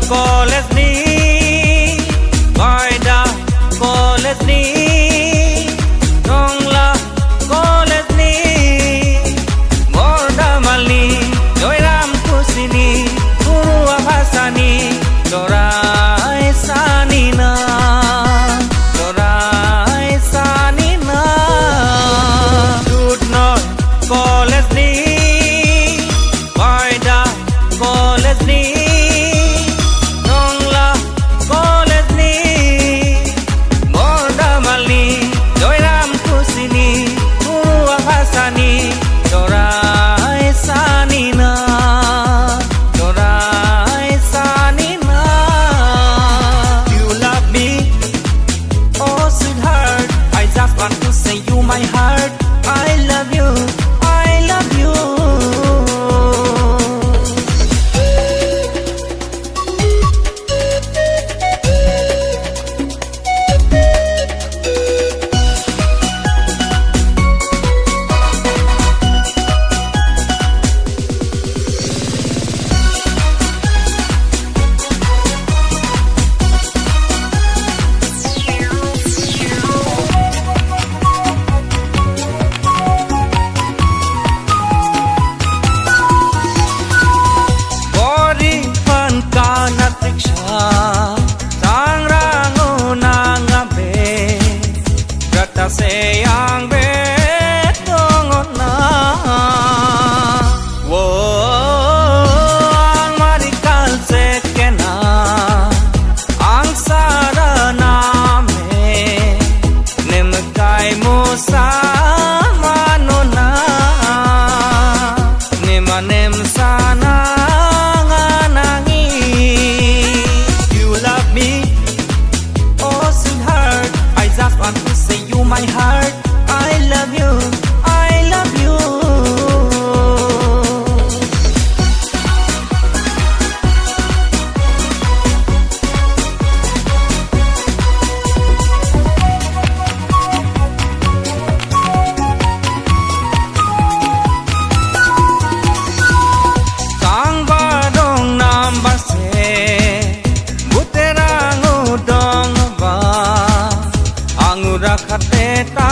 College ni Gaida college ni Nongla college ni Gordamal ni Joiram kusini Guru Abhasani Dorai sanina Dorai sanina Dudnon college ni Gaida college ni my heart, I love you, I love you. Sayang betong na wo ang marikal sekena ang sarana me nemkai mo sa manona nemanem sana nganangi. You love me, oh sweetheart, I just want to say you my heart, I love you, I love you. Sang badong number se buterang udong ba angura khateta